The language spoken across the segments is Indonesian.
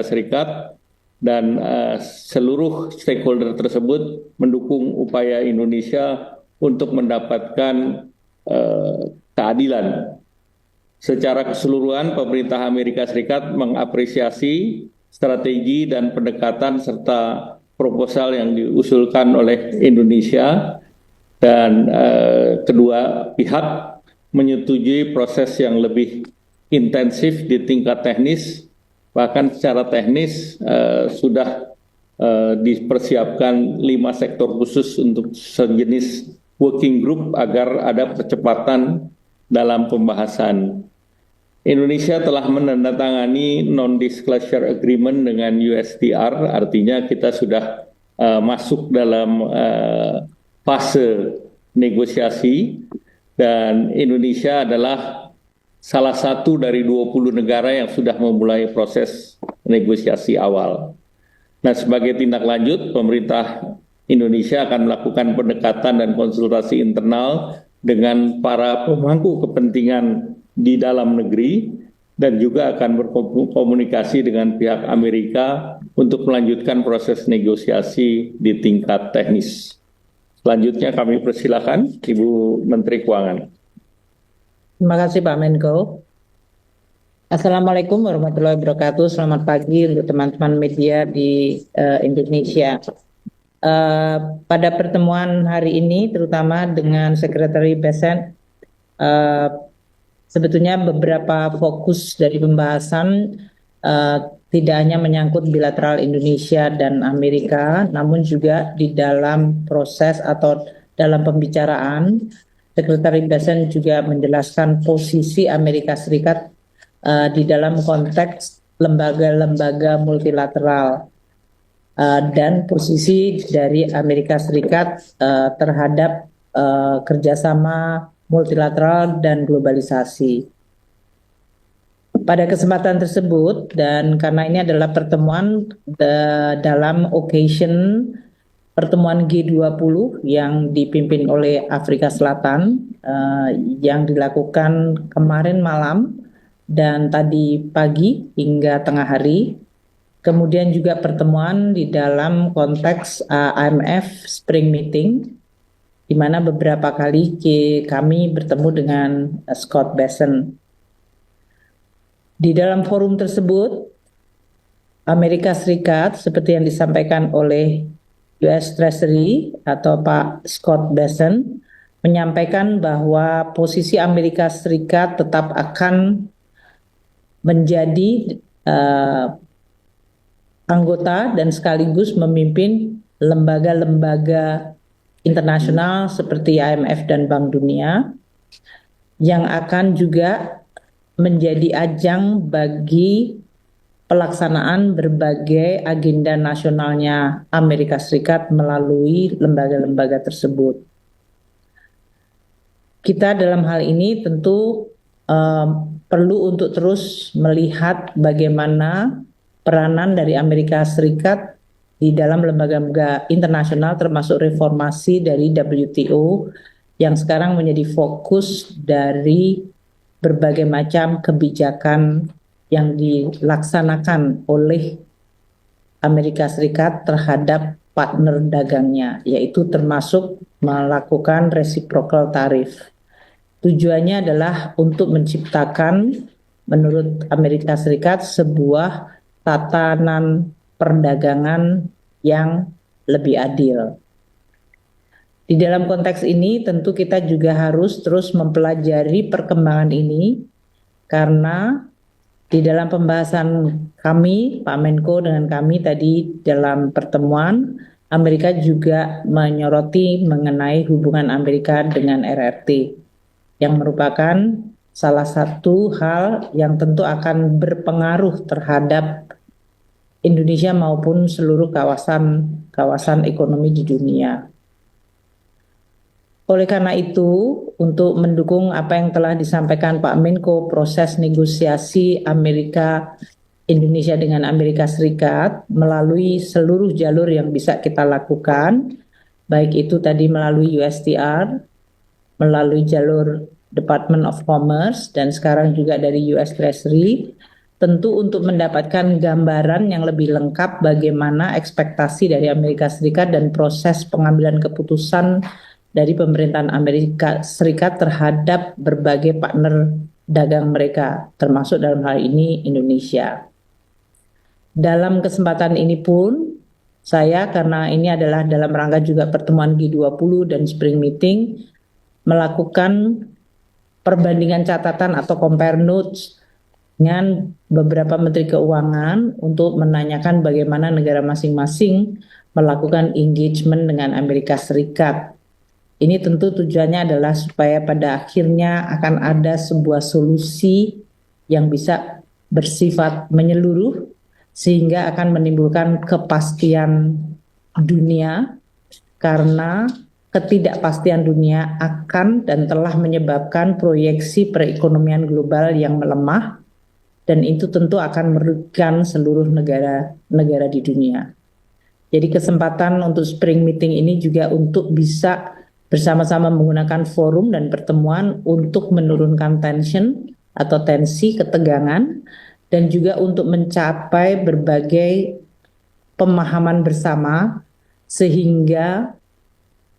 Serikat dan seluruh stakeholder tersebut mendukung upaya Indonesia untuk mendapatkan keadilan. Secara keseluruhan, pemerintah Amerika Serikat mengapresiasi strategi dan pendekatan serta proposal yang diusulkan oleh Indonesia dan kedua pihak menyetujui proses yang lebih intensif di tingkat teknis. Bahkan secara teknis sudah dipersiapkan 5 sektor khusus untuk sejenis working group agar ada percepatan dalam pembahasan. Indonesia telah menandatangani non-disclosure agreement dengan USTR, artinya kita sudah masuk dalam fase negosiasi dan Indonesia adalah salah satu dari 20 negara yang sudah memulai proses negosiasi awal. Nah, sebagai tindak lanjut, pemerintah Indonesia akan melakukan pendekatan dan konsultasi internal dengan para pemangku kepentingan di dalam negeri dan juga akan berkomunikasi dengan pihak Amerika untuk melanjutkan proses negosiasi di tingkat teknis. Selanjutnya kami persilakan Ibu Menteri Keuangan. Terima kasih Pak Menko. Assalamualaikum warahmatullahi wabarakatuh. Selamat pagi untuk teman-teman media di Indonesia. Pada pertemuan hari ini, terutama dengan Sekretari BESEN, sebetulnya beberapa fokus dari pembahasan tidak hanya menyangkut bilateral Indonesia dan Amerika, namun juga di dalam proses atau dalam pembicaraan, Sekretari BESEN juga menjelaskan posisi Amerika Serikat di dalam konteks lembaga-lembaga multilateral dan posisi dari Amerika Serikat terhadap kerjasama multilateral dan globalisasi. Pada kesempatan tersebut dan karena ini adalah pertemuan dalam occasion pertemuan G20 yang dipimpin oleh Afrika Selatan yang dilakukan kemarin malam dan tadi pagi hingga tengah hari. Kemudian juga pertemuan di dalam konteks IMF Spring Meeting, di mana beberapa kali kami bertemu dengan Scott Bessent. Di dalam forum tersebut, Amerika Serikat seperti yang disampaikan oleh US Treasury atau Pak Scott Bessent menyampaikan bahwa posisi Amerika Serikat tetap akan menjadi anggota dan sekaligus memimpin lembaga-lembaga internasional seperti IMF dan Bank Dunia yang akan juga menjadi ajang bagi pelaksanaan berbagai agenda nasionalnya Amerika Serikat melalui lembaga-lembaga tersebut. Kita dalam hal ini tentu perlu untuk terus melihat bagaimana peranan dari Amerika Serikat di dalam lembaga-lembaga internasional termasuk reformasi dari WTO yang sekarang menjadi fokus dari berbagai macam kebijakan yang dilaksanakan oleh Amerika Serikat terhadap partner dagangnya, yaitu termasuk melakukan reciprocal tarif. Tujuannya adalah untuk menciptakan, menurut Amerika Serikat, sebuah tatanan perdagangan yang lebih adil. Di dalam konteks ini tentu kita juga harus terus mempelajari perkembangan ini karena di dalam pembahasan kami, Pak Menko dengan kami tadi dalam pertemuan, Amerika juga menyoroti mengenai hubungan Amerika dengan RRT, yang merupakan salah satu hal yang tentu akan berpengaruh terhadap Indonesia maupun seluruh kawasan ekonomi di dunia. Oleh karena itu, untuk mendukung apa yang telah disampaikan Pak Menko, proses negosiasi Indonesia dengan Amerika Serikat melalui seluruh jalur yang bisa kita lakukan, baik itu tadi melalui USTR, melalui jalur Department of Commerce, dan sekarang juga dari US Treasury, tentu untuk mendapatkan gambaran yang lebih lengkap bagaimana ekspektasi dari Amerika Serikat dan proses pengambilan keputusan dari pemerintahan Amerika Serikat terhadap berbagai partner dagang mereka, termasuk dalam hal ini Indonesia. Dalam kesempatan ini pun, saya karena ini adalah dalam rangka juga pertemuan G20 dan Spring Meeting, melakukan perbandingan catatan atau compare notes dengan beberapa menteri keuangan untuk menanyakan bagaimana negara masing-masing melakukan engagement dengan Amerika Serikat. Ini tentu tujuannya adalah supaya pada akhirnya akan ada sebuah solusi yang bisa bersifat menyeluruh sehingga akan menimbulkan kepastian dunia, karena ketidakpastian dunia akan dan telah menyebabkan proyeksi perekonomian global yang melemah, dan itu tentu akan merugikan seluruh negara di dunia. Jadi kesempatan untuk Spring Meeting ini juga untuk bisa bersama-sama menggunakan forum dan pertemuan untuk menurunkan tensi, ketegangan, dan juga untuk mencapai berbagai pemahaman bersama sehingga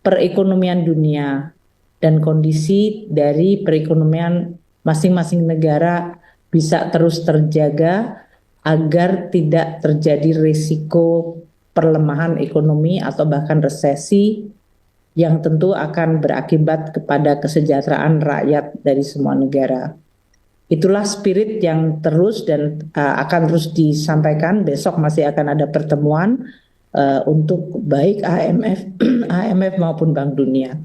perekonomian dunia dan kondisi dari perekonomian masing-masing negara bisa terus terjaga agar tidak terjadi risiko perlemahan ekonomi atau bahkan resesi yang tentu akan berakibat kepada kesejahteraan rakyat dari semua negara. Itulah spirit yang terus dan akan terus disampaikan. Besok masih akan ada pertemuan untuk baik IMF maupun Bank Dunia.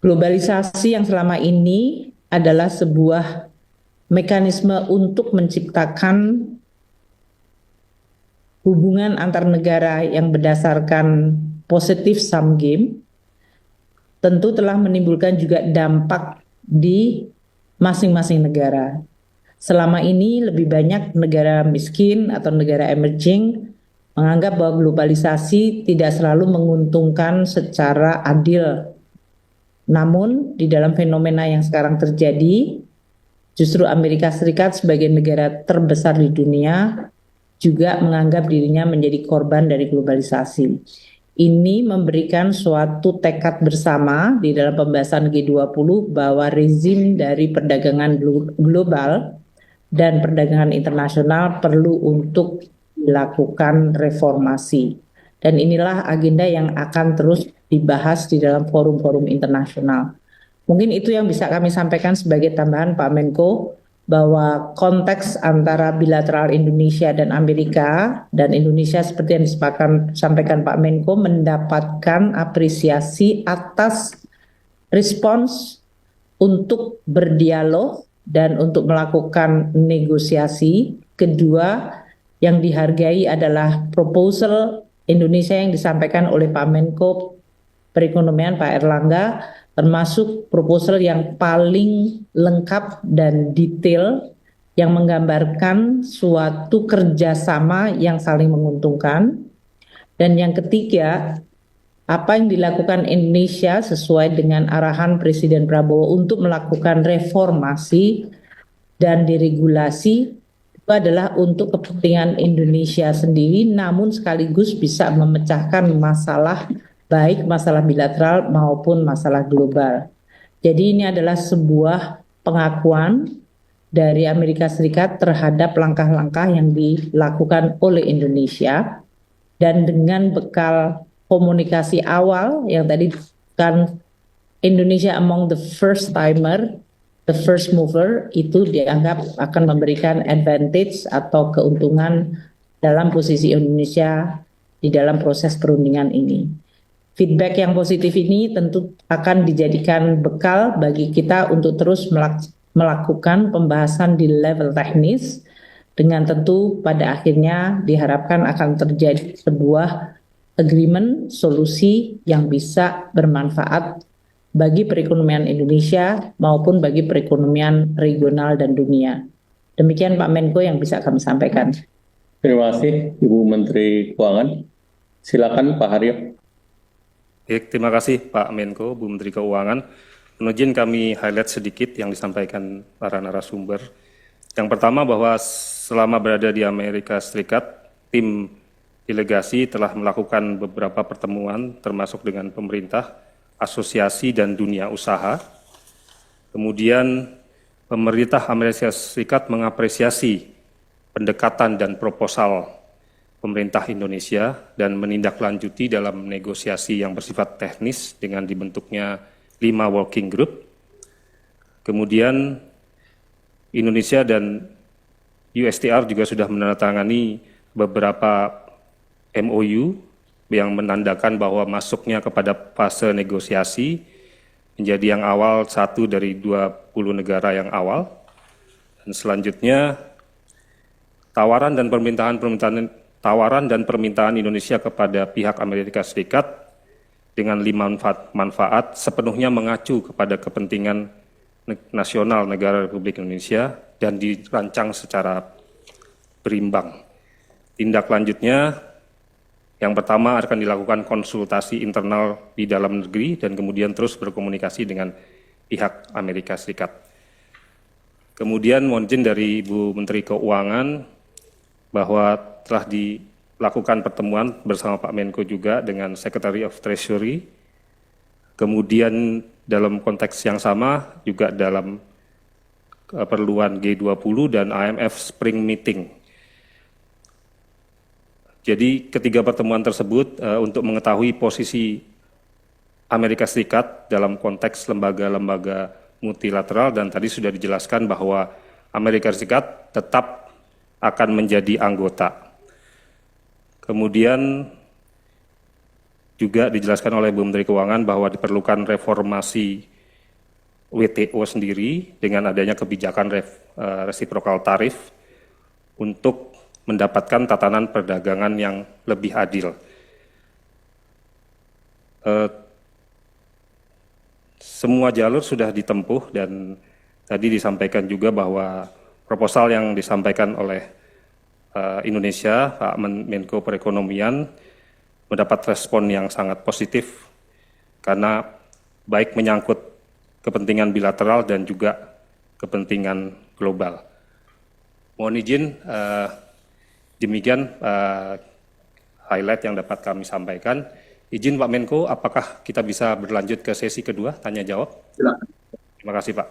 Globalisasi yang selama ini adalah sebuah mekanisme untuk menciptakan hubungan antar negara yang berdasarkan positive sum game, tentu telah menimbulkan juga dampak di masing-masing negara. Selama ini lebih banyak negara miskin atau negara emerging menganggap bahwa globalisasi tidak selalu menguntungkan secara adil. Namun di dalam fenomena yang sekarang terjadi, justru Amerika Serikat sebagai negara terbesar di dunia juga menganggap dirinya menjadi korban dari globalisasi. Ini memberikan suatu tekad bersama di dalam pembahasan G20 bahwa rezim dari perdagangan global dan perdagangan internasional perlu untuk dilakukan reformasi. Dan inilah agenda yang akan terus dibahas di dalam forum-forum internasional. Mungkin itu yang bisa kami sampaikan sebagai tambahan Pak Menko, bahwa konteks antara bilateral Indonesia dan Amerika, dan Indonesia seperti yang disampaikan Pak Menko mendapatkan apresiasi atas respons untuk berdialog dan untuk melakukan negosiasi. Kedua yang dihargai adalah proposal Indonesia yang disampaikan oleh Pak Menko Perekonomian Pak Erlangga, termasuk proposal yang paling lengkap dan detail yang menggambarkan suatu kerjasama yang saling menguntungkan. Dan yang ketiga, apa yang dilakukan Indonesia sesuai dengan arahan Presiden Prabowo untuk melakukan reformasi dan deregulasi itu adalah untuk kepentingan Indonesia sendiri, namun sekaligus bisa memecahkan masalah baik masalah bilateral maupun masalah global. Jadi ini adalah sebuah pengakuan dari Amerika Serikat terhadap langkah-langkah yang dilakukan oleh Indonesia, dan dengan bekal komunikasi awal yang tadi kan Indonesia among the first timer, the first mover, itu dianggap akan memberikan advantage atau keuntungan dalam posisi Indonesia di dalam proses perundingan ini. Feedback yang positif ini tentu akan dijadikan bekal bagi kita untuk terus melakukan pembahasan di level teknis, dengan tentu pada akhirnya diharapkan akan terjadi sebuah agreement, solusi yang bisa bermanfaat bagi perekonomian Indonesia maupun bagi perekonomian regional dan dunia. Demikian Pak Menko yang bisa kami sampaikan. Terima kasih Ibu Menteri Keuangan. Silakan Pak Haryo. Baik, terima kasih Pak Menko, Bu Menteri Keuangan. Menurut izin kami highlight sedikit yang disampaikan para narasumber. Yang pertama bahwa selama berada di Amerika Serikat, tim delegasi telah melakukan beberapa pertemuan termasuk dengan pemerintah, asosiasi, dan dunia usaha. Kemudian pemerintah Amerika Serikat mengapresiasi pendekatan dan proposal pemerintah Indonesia dan menindaklanjuti dalam negosiasi yang bersifat teknis dengan dibentuknya 5 working group. Kemudian Indonesia dan USTR juga sudah menandatangani beberapa MOU yang menandakan bahwa masuknya kepada fase negosiasi menjadi yang awal 1 dari 20 negara yang awal. Dan selanjutnya tawaran dan permintaan Indonesia kepada pihak Amerika Serikat dengan 5 manfaat sepenuhnya mengacu kepada kepentingan nasional negara Republik Indonesia dan dirancang secara berimbang. Tindak lanjutnya, yang pertama akan dilakukan konsultasi internal di dalam negeri dan kemudian terus berkomunikasi dengan pihak Amerika Serikat. Kemudian mohon izin dari Ibu Menteri Keuangan bahwa telah dilakukan pertemuan bersama Pak Menko juga dengan Secretary of Treasury. Kemudian dalam konteks yang sama juga dalam keperluan G20 dan IMF Spring Meeting. Jadi ketiga pertemuan tersebut untuk mengetahui posisi Amerika Serikat dalam konteks lembaga-lembaga multilateral, dan tadi sudah dijelaskan bahwa Amerika Serikat tetap akan menjadi anggota. Kemudian juga dijelaskan oleh Bu Menteri Keuangan bahwa diperlukan reformasi WTO sendiri dengan adanya kebijakan resiprokal tarif untuk mendapatkan tatanan perdagangan yang lebih adil. Semua jalur sudah ditempuh dan tadi disampaikan juga bahwa proposal yang disampaikan oleh Indonesia, Pak Menko Perekonomian, mendapat respon yang sangat positif karena baik menyangkut kepentingan bilateral dan juga kepentingan global. Mohon izin, demikian highlight yang dapat kami sampaikan. Izin Pak Menko, apakah kita bisa berlanjut ke sesi kedua, tanya jawab? Silakan. Terima kasih Pak.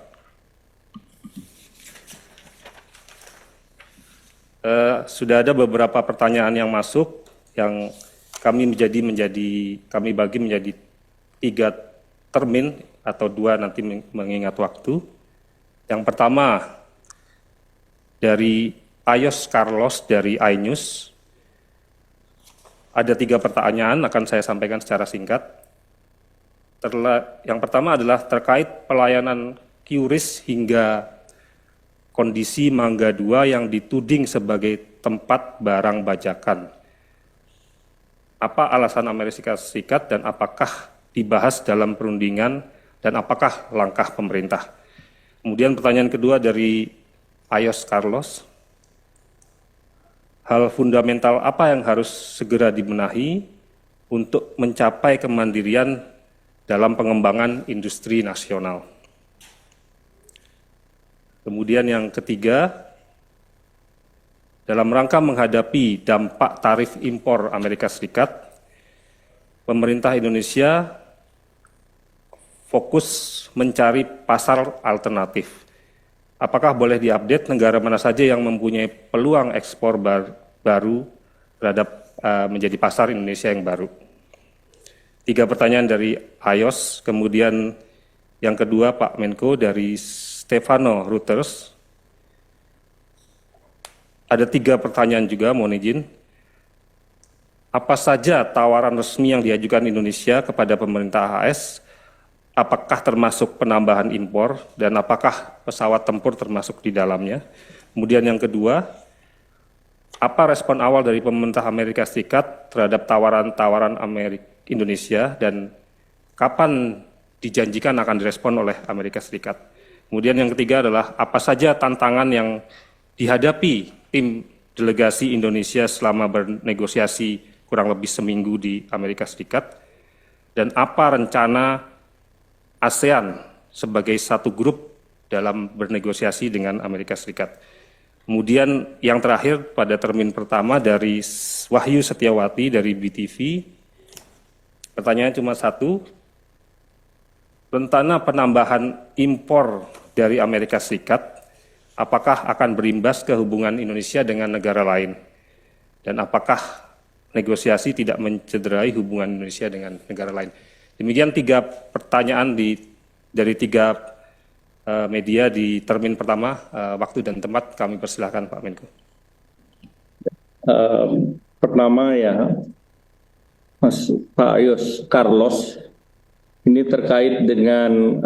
Sudah ada beberapa pertanyaan yang masuk yang kami bagi menjadi 3 termin atau 2 nanti mengingat waktu. Yang pertama dari Ayos Carlos dari iNews. Ada 3 pertanyaan akan saya sampaikan secara singkat. Yang pertama adalah terkait pelayanan QRIS hingga kondisi Mangga 2 yang dituding sebagai tempat barang bajakan. Apa alasan Amerika Serikat dan apakah dibahas dalam perundingan dan apakah langkah pemerintah? Kemudian pertanyaan kedua dari Ayos Carlos. Hal fundamental apa yang harus segera dibenahi untuk mencapai kemandirian dalam pengembangan industri nasional? Kemudian yang ketiga, dalam rangka menghadapi dampak tarif impor Amerika Serikat, pemerintah Indonesia fokus mencari pasar alternatif. Apakah boleh diupdate negara mana saja yang mempunyai peluang ekspor baru terhadap menjadi pasar Indonesia yang baru? 3 pertanyaan dari Ayos, kemudian yang kedua Pak Menko dari Stefano Reuters. Ada 3 pertanyaan juga, mohon izin. Apa saja tawaran resmi yang diajukan Indonesia kepada pemerintah AS? Apakah termasuk penambahan impor dan apakah pesawat tempur termasuk di dalamnya? Kemudian yang kedua, apa respon awal dari pemerintah Amerika Serikat terhadap tawaran-tawaran Indonesia dan kapan dijanjikan akan direspon oleh Amerika Serikat? Kemudian yang ketiga adalah apa saja tantangan yang dihadapi tim delegasi Indonesia selama bernegosiasi kurang lebih seminggu di Amerika Serikat, dan apa rencana ASEAN sebagai satu grup dalam bernegosiasi dengan Amerika Serikat. Kemudian yang terakhir pada termin pertama dari Wahyu Setiawati dari BTV, pertanyaan cuma satu, rencana penambahan impor dari Amerika Serikat, apakah akan berimbas ke hubungan Indonesia dengan negara lain? Dan apakah negosiasi tidak mencederai hubungan Indonesia dengan negara lain? Demikian 3 pertanyaan dari 3 media di termin pertama. Waktu dan tempat kami persilahkan Pak Menko. Pertama ya, Pak Yos Carlos, ini terkait dengan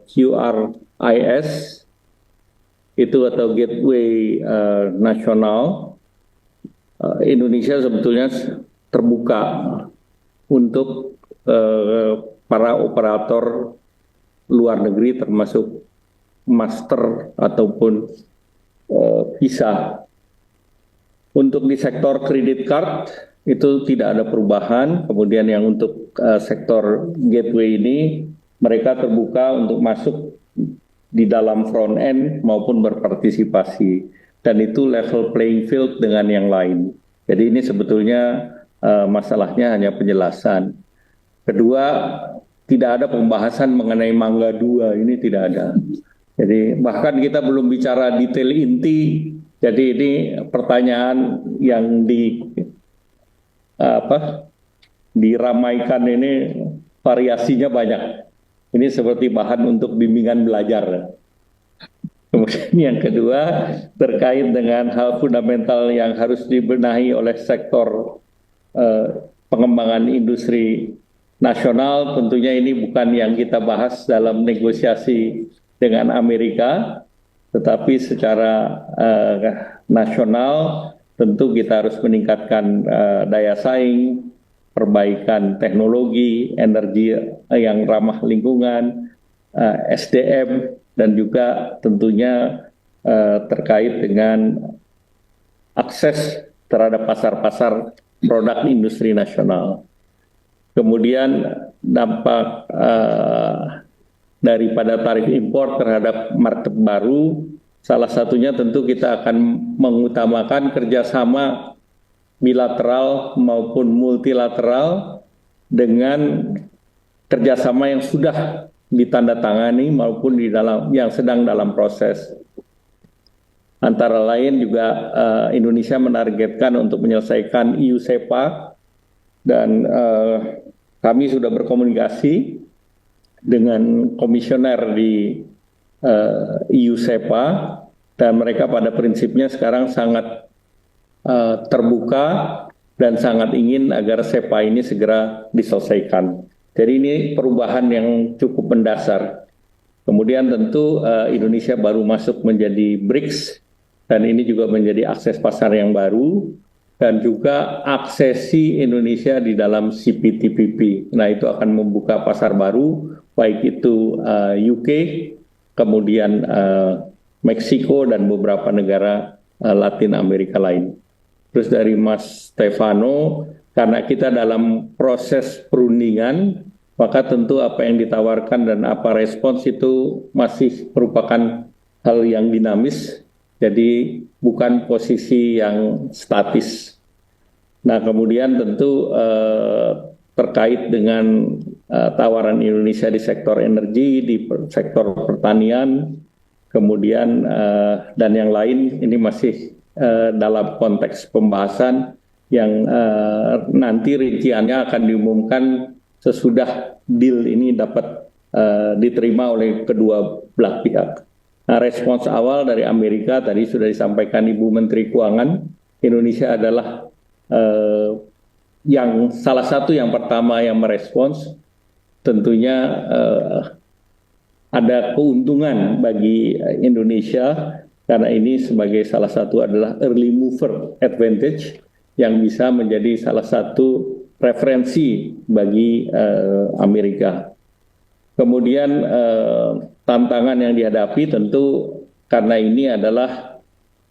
QRIS itu atau Gateway Nasional. Indonesia sebetulnya terbuka untuk para operator luar negeri termasuk master ataupun visa. Untuk di sektor kredit card itu tidak ada perubahan. Kemudian yang untuk sektor gateway ini mereka terbuka untuk masuk di dalam front end maupun berpartisipasi. Dan itu level playing field dengan yang lain. Jadi ini sebetulnya masalahnya hanya penjelasan. Kedua, tidak ada pembahasan mengenai Mangga 2, ini tidak ada. Jadi bahkan kita belum bicara detail inti. Jadi ini pertanyaan yang diramaikan ini variasinya banyak. Ini seperti bahan untuk bimbingan belajar. Kemudian yang kedua terkait dengan hal fundamental yang harus dibenahi oleh sektor pengembangan industri nasional, tentunya ini bukan yang kita bahas dalam negosiasi dengan Amerika, tetapi secara nasional tentu kita harus meningkatkan daya saing, perbaikan teknologi, energi yang ramah lingkungan, SDM, dan juga tentunya terkait dengan akses terhadap pasar-pasar produk industri nasional. Kemudian dampak daripada tarif impor terhadap market baru, salah satunya tentu kita akan mengutamakan kerjasama bilateral maupun multilateral dengan kerjasama yang sudah ditandatangani maupun yang sedang dalam proses. Antara lain juga Indonesia menargetkan untuk menyelesaikan EU-SEPA, dan kami sudah berkomunikasi dengan komisioner di EU-SEPA, dan mereka pada prinsipnya sekarang sangat terbuka dan sangat ingin agar SEPA ini segera diselesaikan. Jadi ini perubahan yang cukup mendasar. Kemudian tentu Indonesia baru masuk menjadi BRICS, dan ini juga menjadi akses pasar yang baru, dan juga aksesi Indonesia di dalam CPTPP. Nah, itu akan membuka pasar baru, baik itu UK, kemudian Meksiko, dan beberapa negara Latin Amerika lain. Terus dari Mas Stefano, karena kita dalam proses perundingan, maka tentu apa yang ditawarkan dan apa respons itu masih merupakan hal yang dinamis, jadi bukan posisi yang statis. Nah, kemudian tentu terkait dengan tawaran Indonesia di sektor energi, di sektor pertanian, kemudian dan yang lain, ini masih dalam konteks pembahasan yang nanti rinciannya akan diumumkan sesudah deal ini dapat diterima oleh kedua belah pihak. Nah, respons awal dari Amerika tadi sudah disampaikan Ibu Menteri Keuangan, Indonesia adalah yang salah satu yang pertama yang merespons. Tentunya ada keuntungan bagi Indonesia karena ini sebagai salah satu adalah early mover advantage yang bisa menjadi salah satu referensi bagi Amerika. Kemudian tantangan yang dihadapi tentu karena ini adalah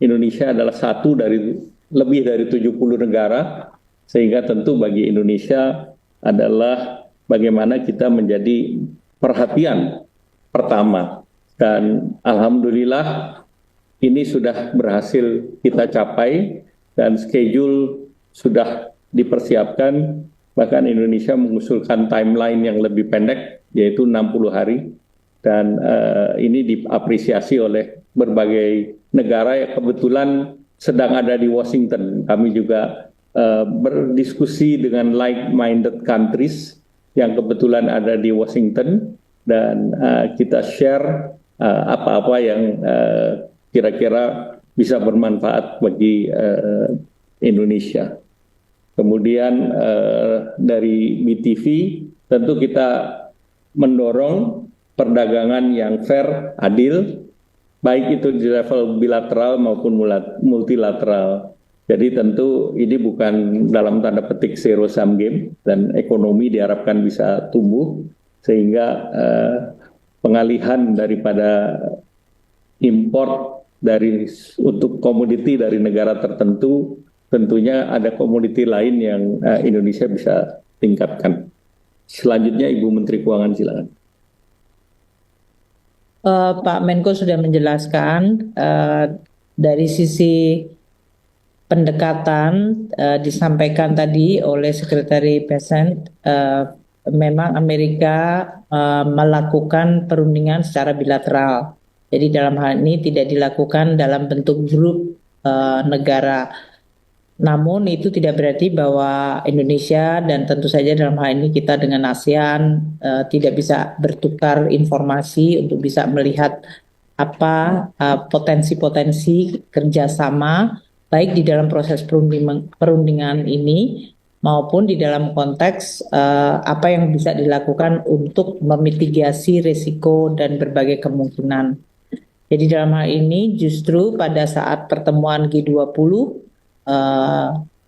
Indonesia adalah satu dari lebih dari 70 negara, sehingga tentu bagi Indonesia adalah bagaimana kita menjadi perhatian pertama. Dan alhamdulillah ini sudah berhasil kita capai dan schedule sudah dipersiapkan, bahkan Indonesia mengusulkan timeline yang lebih pendek yaitu 60 hari dan ini diapresiasi oleh berbagai negara yang kebetulan sedang ada di Washington. Kami juga berdiskusi dengan like-minded countries yang kebetulan ada di Washington dan kita share apa-apa yang kira-kira bisa bermanfaat bagi Indonesia. Kemudian dari BTV tentu kita mendorong perdagangan yang fair, adil, baik itu di level bilateral maupun multilateral. Jadi tentu ini bukan dalam tanda petik zero sum game dan ekonomi diharapkan bisa tumbuh sehingga pengalihan daripada import untuk komoditi dari negara tertentu tentunya ada komoditi lain yang Indonesia bisa tingkatkan. Selanjutnya Ibu Menteri Keuangan silakan. Pak Menko sudah menjelaskan dari sisi pendekatan disampaikan tadi oleh Sekretari Bessent, memang Amerika melakukan perundingan secara bilateral. Jadi dalam hal ini tidak dilakukan dalam bentuk grup negara. Namun itu tidak berarti bahwa Indonesia dan tentu saja dalam hal ini kita dengan ASEAN tidak bisa bertukar informasi untuk bisa melihat apa potensi-potensi kerjasama baik di dalam proses perundingan ini maupun di dalam konteks apa yang bisa dilakukan untuk memitigasi risiko dan berbagai kemungkinan. Jadi dalam hal ini justru pada saat pertemuan G20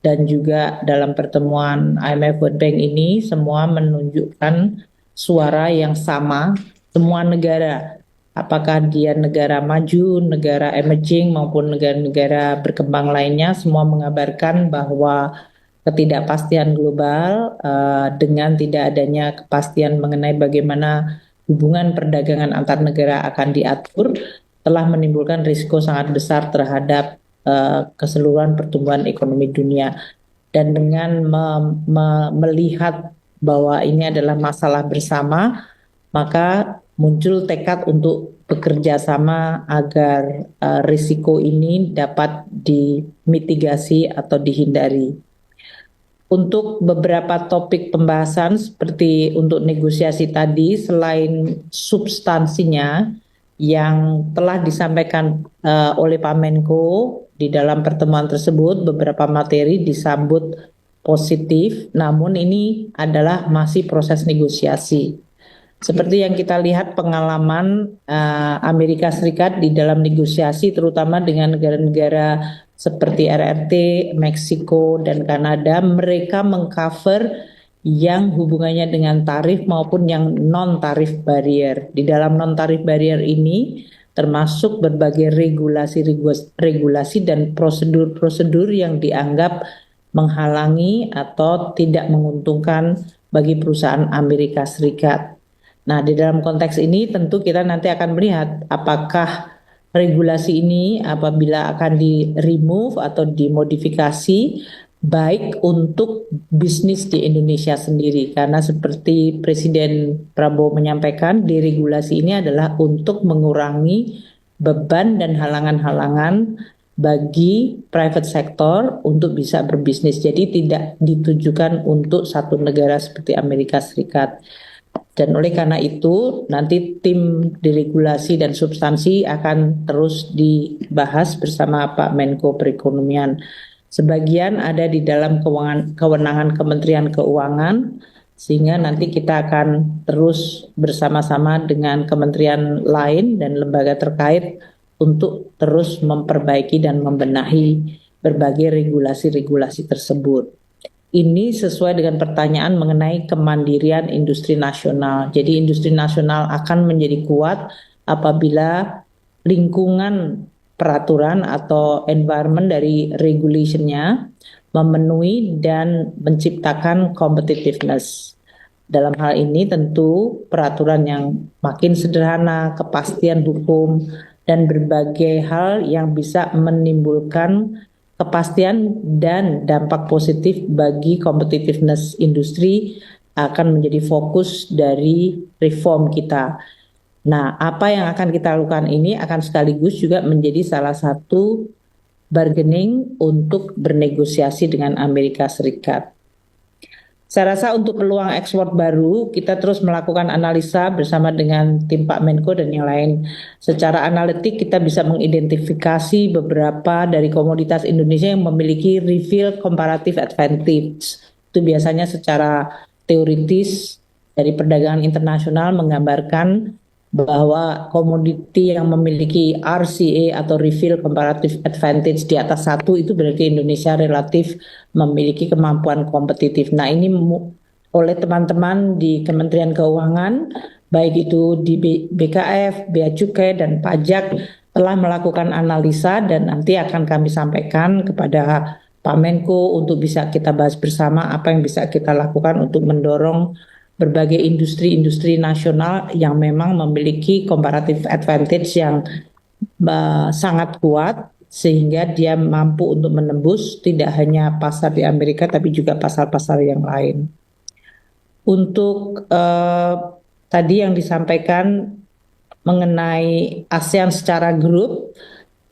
dan juga dalam pertemuan IMF World Bank ini semua menunjukkan suara yang sama, semua negara, apakah dia negara maju, negara emerging maupun negara-negara berkembang lainnya, semua mengabarkan bahwa ketidakpastian global dengan tidak adanya kepastian mengenai bagaimana hubungan perdagangan antar negara akan diatur telah menimbulkan risiko sangat besar terhadap keseluruhan pertumbuhan ekonomi dunia. Dan dengan melihat bahwa ini adalah masalah bersama, maka muncul tekad untuk bekerja sama agar risiko ini dapat dimitigasi atau dihindari. Untuk beberapa topik pembahasan seperti untuk negosiasi tadi, selain substansinya yang telah disampaikan oleh Pak Menko di dalam pertemuan tersebut, beberapa materi disambut positif, namun ini adalah masih proses negosiasi. Seperti yang kita lihat pengalaman Amerika Serikat di dalam negosiasi terutama dengan negara-negara seperti RRT, Meksiko, dan Kanada, mereka mengcover yang hubungannya dengan tarif maupun yang non-tarif barrier. Di dalam non-tarif barrier ini termasuk berbagai regulasi dan prosedur-prosedur yang dianggap menghalangi atau tidak menguntungkan bagi perusahaan Amerika Serikat. Nah, di dalam konteks ini tentu kita nanti akan melihat apakah regulasi ini apabila akan di-remove atau dimodifikasi baik untuk bisnis di Indonesia sendiri, karena seperti Presiden Prabowo menyampaikan, deregulasi ini adalah untuk mengurangi beban dan halangan-halangan bagi private sector untuk bisa berbisnis. Jadi tidak ditujukan untuk satu negara seperti Amerika Serikat. Dan oleh karena itu nanti tim deregulasi dan substansi akan terus dibahas bersama Pak Menko Perekonomian. Sebagian ada di dalam kewenangan Kementerian Keuangan, sehingga nanti kita akan terus bersama-sama dengan kementerian lain dan lembaga terkait untuk terus memperbaiki dan membenahi berbagai regulasi-regulasi tersebut. Ini sesuai dengan pertanyaan mengenai kemandirian industri nasional. Jadi industri nasional akan menjadi kuat apabila lingkungan peraturan atau environment dari regulation-nya memenuhi dan menciptakan competitiveness. Dalam hal ini tentu peraturan yang makin sederhana, kepastian hukum, dan berbagai hal yang bisa menimbulkan kepastian dan dampak positif bagi competitiveness industri akan menjadi fokus dari reform kita. Nah, apa yang akan kita lakukan ini akan sekaligus juga menjadi salah satu bargaining untuk bernegosiasi dengan Amerika Serikat. Saya rasa untuk peluang ekspor baru, kita terus melakukan analisa bersama dengan tim Pak Menko dan yang lain. Secara analitik kita bisa mengidentifikasi beberapa dari komoditas Indonesia yang memiliki real comparative advantage. Itu biasanya secara teoritis dari perdagangan internasional menggambarkan bahwa komoditi yang memiliki RCA atau reveal comparative advantage di atas 1 itu berarti Indonesia relatif memiliki kemampuan kompetitif. Nah, ini oleh teman-teman di Kementerian Keuangan, baik itu di BKF, Bea Cukai, dan Pajak telah melakukan analisa dan nanti akan kami sampaikan kepada Pak Menko untuk bisa kita bahas bersama apa yang bisa kita lakukan untuk mendorong berbagai industri-industri nasional yang memang memiliki comparative advantage yang sangat kuat sehingga dia mampu untuk menembus tidak hanya pasar di Amerika tapi juga pasar-pasar yang lain. Untuk tadi yang disampaikan mengenai ASEAN secara grup,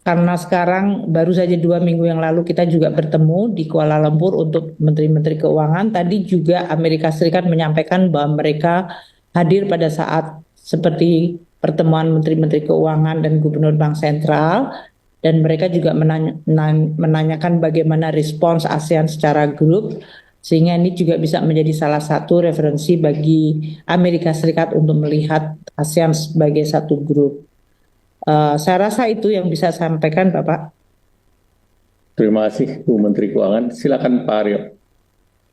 karena sekarang baru saja 2 minggu yang lalu kita juga bertemu di Kuala Lumpur untuk Menteri-Menteri Keuangan. Tadi juga Amerika Serikat menyampaikan bahwa mereka hadir pada saat seperti pertemuan Menteri-Menteri Keuangan dan Gubernur Bank Sentral. Dan mereka juga menanyakan bagaimana respons ASEAN secara grup. Sehingga ini juga bisa menjadi salah satu referensi bagi Amerika Serikat untuk melihat ASEAN sebagai satu grup. Saya rasa itu yang bisa saya sampaikan, Bapak. Terima kasih, Bu Menteri Keuangan. Silakan Pak Aryo.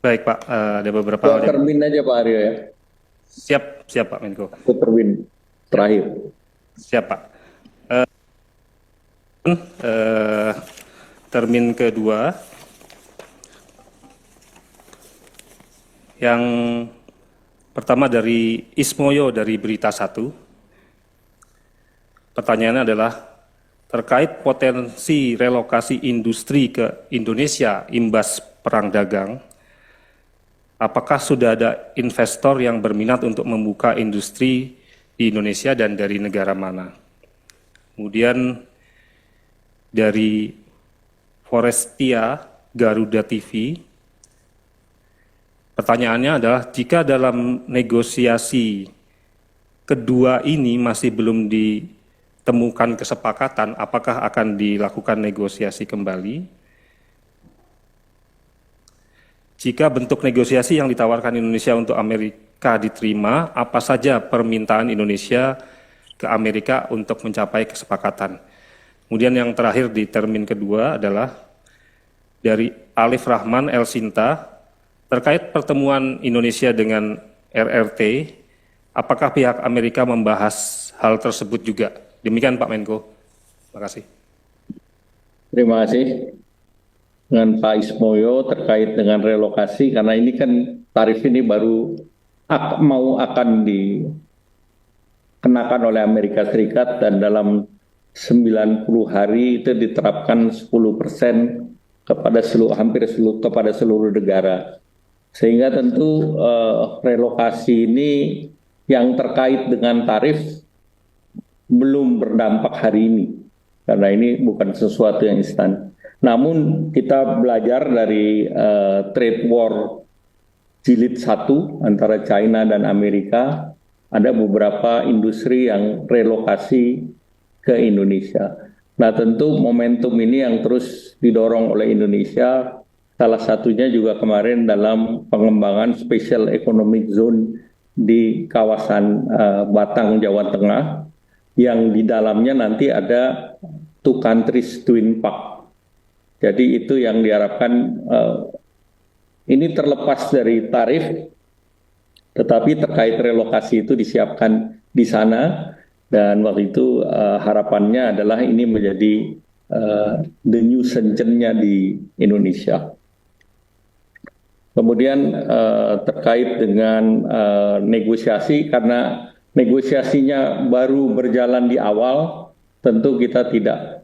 Baik Pak, ada beberapa hal yang... Termin aja Pak Aryo ya. Siap Pak Menko. Termin terakhir. Siap Pak. Termin kedua yang pertama dari Ismoyo dari Berita 1. Pertanyaannya adalah terkait potensi relokasi industri ke Indonesia imbas perang dagang, apakah sudah ada investor yang berminat untuk membuka industri di Indonesia dan dari negara mana? Kemudian dari Forestia Garuda TV, pertanyaannya adalah jika dalam negosiasi kedua ini masih belum ditemukan kesepakatan, apakah akan dilakukan negosiasi kembali? Jika bentuk negosiasi yang ditawarkan Indonesia untuk Amerika diterima, apa saja permintaan Indonesia ke Amerika untuk mencapai kesepakatan? Kemudian yang terakhir di termin kedua adalah dari Alif Rahman El Sinta, terkait pertemuan Indonesia dengan RRT, apakah pihak Amerika membahas hal tersebut juga? Demikian Pak Menko. Terima kasih. Terima kasih. Dengan Pak Ismoyo terkait dengan relokasi, karena ini kan tarif ini baru akan dikenakan oleh Amerika Serikat dan dalam 90 hari itu diterapkan 10% kepada kepada seluruh negara. Sehingga tentu relokasi ini yang terkait dengan tarif belum berdampak hari ini, karena ini bukan sesuatu yang instan. Namun kita belajar dari trade war jilid 1 antara China dan Amerika, ada beberapa industri yang relokasi ke Indonesia. Nah, tentu momentum ini yang terus didorong oleh Indonesia, salah satunya juga kemarin dalam pengembangan Special Economic Zone di kawasan Batang, Jawa Tengah, yang di dalamnya nanti ada two countries twin park. Jadi itu yang diharapkan, ini terlepas dari tarif, tetapi terkait relokasi itu disiapkan di sana, dan waktu itu harapannya adalah ini menjadi the new Shenzhen-nya di Indonesia. Kemudian terkait dengan negosiasi, karena negosiasinya baru berjalan di awal, tentu kita tidak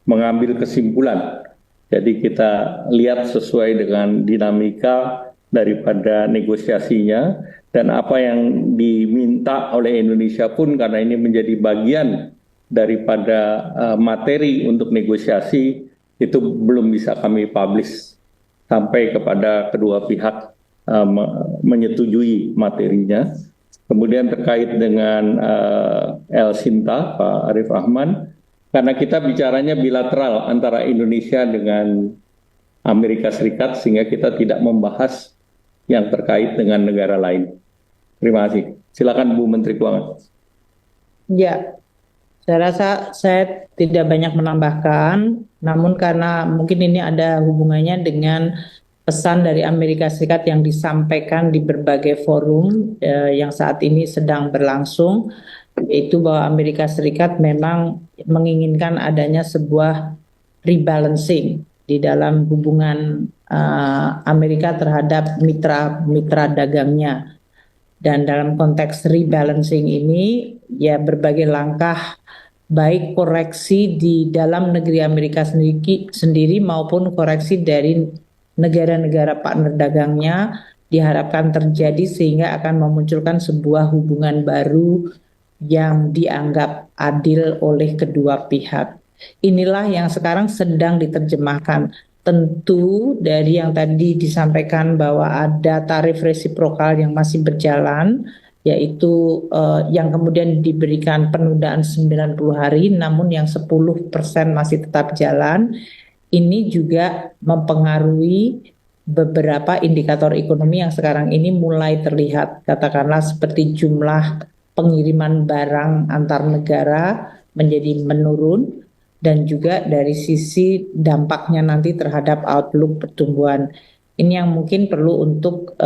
mengambil kesimpulan. Jadi kita lihat sesuai dengan dinamika daripada negosiasinya dan apa yang diminta oleh Indonesia pun, karena ini menjadi bagian daripada materi untuk negosiasi, itu belum bisa kami publish sampai kepada kedua pihak menyetujui materinya. Kemudian terkait dengan El Sinta, Pak Arif Rahman, karena kita bicaranya bilateral antara Indonesia dengan Amerika Serikat, sehingga kita tidak membahas yang terkait dengan negara lain. Terima kasih. Silakan Bu Menteri Keuangan. Ya, saya rasa saya tidak banyak menambahkan, namun karena mungkin ini ada hubungannya dengan pesan dari Amerika Serikat yang disampaikan di berbagai forum yang saat ini sedang berlangsung, yaitu bahwa Amerika Serikat memang menginginkan adanya sebuah rebalancing di dalam hubungan Amerika terhadap mitra dagangnya. Dan dalam konteks rebalancing ini, ya berbagai langkah baik koreksi di dalam negeri Amerika sendiri maupun koreksi dari negara-negara partner dagangnya diharapkan terjadi sehingga akan memunculkan sebuah hubungan baru yang dianggap adil oleh kedua pihak. Inilah yang sekarang sedang diterjemahkan. Tentu dari yang tadi disampaikan bahwa ada tarif resiprokal yang masih berjalan, yaitu yang kemudian diberikan penundaan 90 hari, namun yang 10% masih tetap jalan. Ini juga mempengaruhi beberapa indikator ekonomi yang sekarang ini mulai terlihat, katakanlah seperti jumlah pengiriman barang antar negara menjadi menurun, dan juga dari sisi dampaknya nanti terhadap outlook pertumbuhan. Ini yang mungkin perlu untuk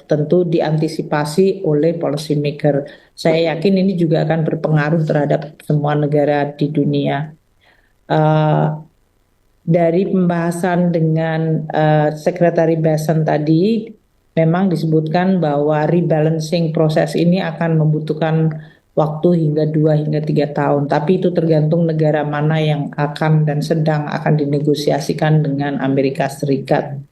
tentu diantisipasi oleh policy maker. Saya yakin ini juga akan berpengaruh terhadap semua negara di dunia. Dari pembahasan dengan Sekretari Bessent tadi, memang disebutkan bahwa rebalancing proses ini akan membutuhkan waktu hingga 2 hingga 3 tahun. Tapi itu tergantung negara mana yang akan dan sedang akan dinegosiasikan dengan Amerika Serikat.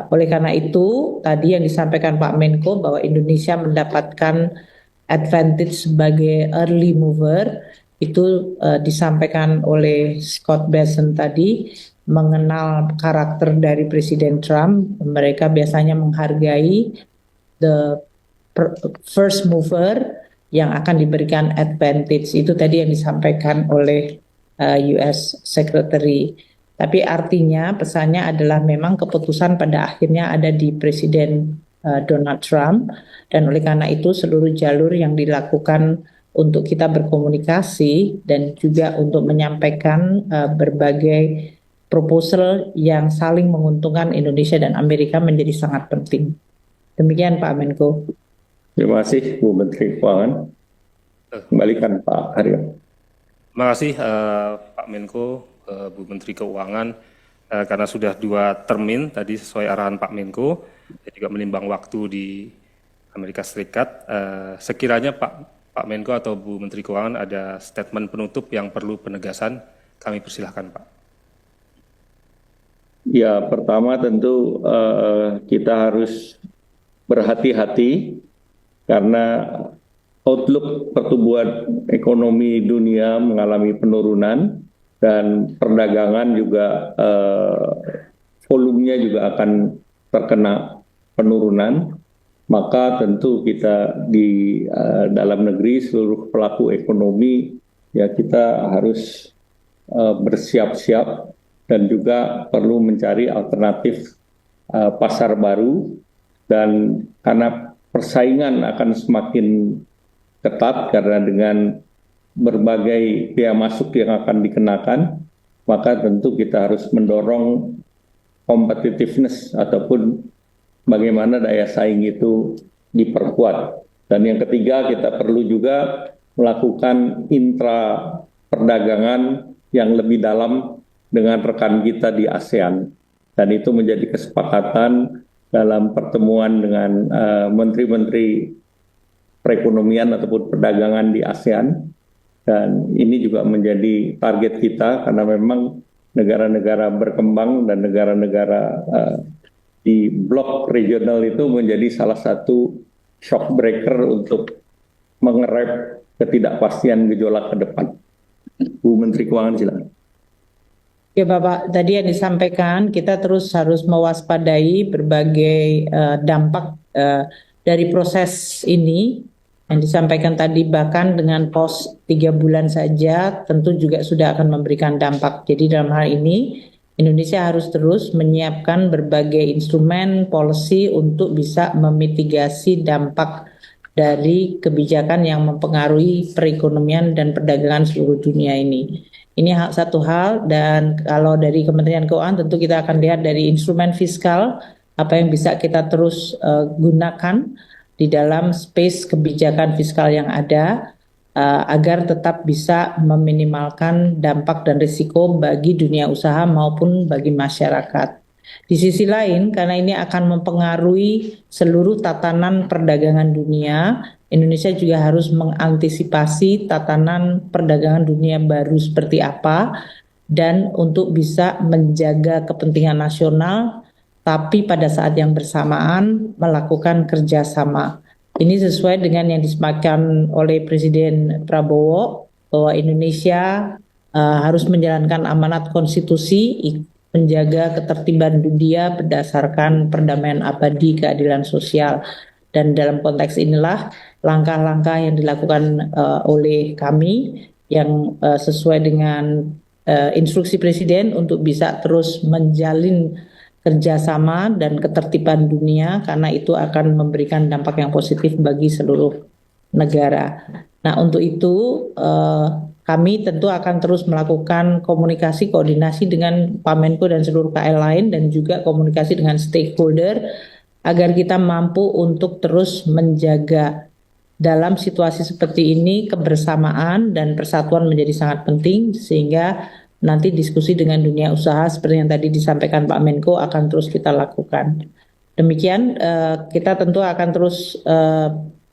Oleh karena itu, tadi yang disampaikan Pak Menko bahwa Indonesia mendapatkan advantage sebagai early mover, itu disampaikan oleh Scott Bessent tadi, mengenal karakter dari Presiden Trump. Mereka biasanya menghargai the first mover yang akan diberikan advantage. Itu tadi yang disampaikan oleh US Secretary. Tapi artinya pesannya adalah memang keputusan pada akhirnya ada di Presiden Donald Trump, dan oleh karena itu seluruh jalur yang dilakukan untuk kita berkomunikasi dan juga untuk menyampaikan berbagai proposal yang saling menguntungkan Indonesia dan Amerika menjadi sangat penting. Demikian Pak Menko. Terima kasih Bu Menteri Keuangan. Kembalikan Pak Haryo. Terima kasih Pak Menko, Bu Menteri Keuangan, karena sudah 2 termin tadi sesuai arahan Pak Menko, dan juga menimbang waktu di Amerika Serikat. Sekiranya Pak Menko atau Bu Menteri Keuangan ada statement penutup yang perlu penegasan, kami persilahkan Pak. Ya, pertama tentu kita harus berhati-hati karena outlook pertumbuhan ekonomi dunia mengalami penurunan dan perdagangan juga volumenya juga akan terkena penurunan. Maka tentu kita di dalam negeri, seluruh pelaku ekonomi, ya kita harus bersiap-siap dan juga perlu mencari alternatif pasar baru, dan karena persaingan akan semakin ketat karena dengan berbagai biaya masuk yang akan dikenakan, maka tentu kita harus mendorong competitiveness ataupun bagaimana daya saing itu diperkuat. Dan yang ketiga, kita perlu juga melakukan intra perdagangan yang lebih dalam dengan rekan kita di ASEAN. Dan itu menjadi kesepakatan dalam pertemuan dengan menteri-menteri perekonomian ataupun perdagangan di ASEAN. Dan ini juga menjadi target kita karena memang negara-negara berkembang dan negara-negara di blok regional itu menjadi salah satu shock breaker untuk mengerem ketidakpastian gejolak ke depan. Bu Menteri Keuangan silakan. Ya Bapak, tadi yang disampaikan kita terus harus mewaspadai berbagai dampak dari proses ini yang disampaikan tadi, bahkan dengan pos 3 bulan saja tentu juga sudah akan memberikan dampak. Jadi dalam hal ini Indonesia harus terus menyiapkan berbagai instrumen policy untuk bisa memitigasi dampak dari kebijakan yang mempengaruhi perekonomian dan perdagangan seluruh dunia ini. Ini satu hal, dan kalau dari Kementerian Keuangan tentu kita akan lihat dari instrumen fiskal apa yang bisa kita terus gunakan di dalam space kebijakan fiskal yang ada agar tetap bisa meminimalkan dampak dan risiko bagi dunia usaha maupun bagi masyarakat. Di sisi lain, karena ini akan mempengaruhi seluruh tatanan perdagangan dunia, Indonesia juga harus mengantisipasi tatanan perdagangan dunia baru seperti apa, dan untuk bisa menjaga kepentingan nasional, tapi pada saat yang bersamaan melakukan kerjasama. Ini sesuai dengan yang disampaikan oleh Presiden Prabowo bahwa Indonesia harus menjalankan amanat konstitusi, menjaga ketertiban dunia berdasarkan perdamaian abadi, keadilan sosial. Dan dalam konteks inilah langkah-langkah yang dilakukan oleh kami yang sesuai dengan instruksi Presiden untuk bisa terus menjalin kerjasama dan ketertiban dunia, karena itu akan memberikan dampak yang positif bagi seluruh negara. Nah, untuk itu kami tentu akan terus melakukan komunikasi koordinasi dengan Pak Menko dan seluruh KL lain, dan juga komunikasi dengan stakeholder agar kita mampu untuk terus menjaga dalam situasi seperti ini kebersamaan dan persatuan menjadi sangat penting, sehingga nanti diskusi dengan dunia usaha seperti yang tadi disampaikan Pak Menko akan terus kita lakukan. Demikian kita tentu akan terus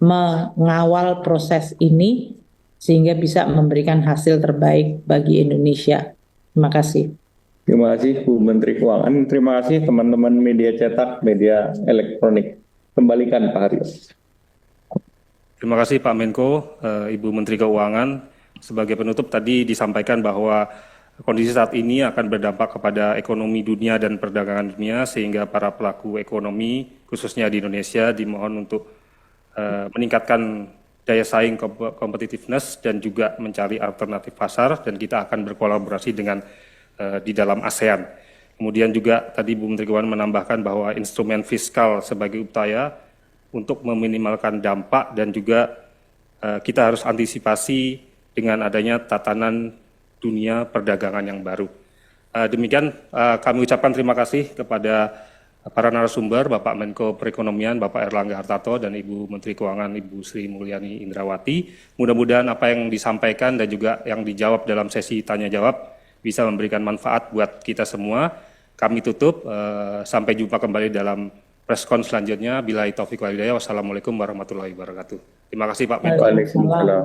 mengawal proses ini sehingga bisa memberikan hasil terbaik bagi Indonesia. Terima kasih. Terima kasih Bu Menteri Keuangan. Terima kasih teman-teman media cetak, media elektronik. Kembalikan Pak Haryo. Terima kasih Pak Menko, Ibu Menteri Keuangan. Sebagai penutup tadi disampaikan bahwa kondisi saat ini akan berdampak kepada ekonomi dunia dan perdagangan dunia, sehingga para pelaku ekonomi, khususnya di Indonesia, dimohon untuk meningkatkan daya saing competitiveness dan juga mencari alternatif pasar, dan kita akan berkolaborasi dengan di dalam ASEAN. Kemudian juga tadi Bu Menteri Keuangan menambahkan bahwa instrumen fiskal sebagai upaya untuk meminimalkan dampak, dan juga kita harus antisipasi dengan adanya tatanan dunia perdagangan yang baru. Demikian kami ucapkan terima kasih kepada para narasumber, Bapak Menko Perekonomian, Bapak Erlangga Hartarto, dan Ibu Menteri Keuangan, Ibu Sri Mulyani Indrawati. Mudah-mudahan apa yang disampaikan dan juga yang dijawab dalam sesi tanya-jawab bisa memberikan manfaat buat kita semua. Kami tutup, sampai jumpa kembali dalam preskon selanjutnya. Billahi taufiq wal hidayah. Wassalamualaikum warahmatullahi wabarakatuh. Terima kasih Pak Menko. Waalaikumsalam.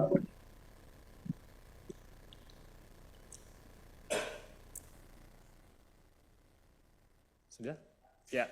Sudah? Ya.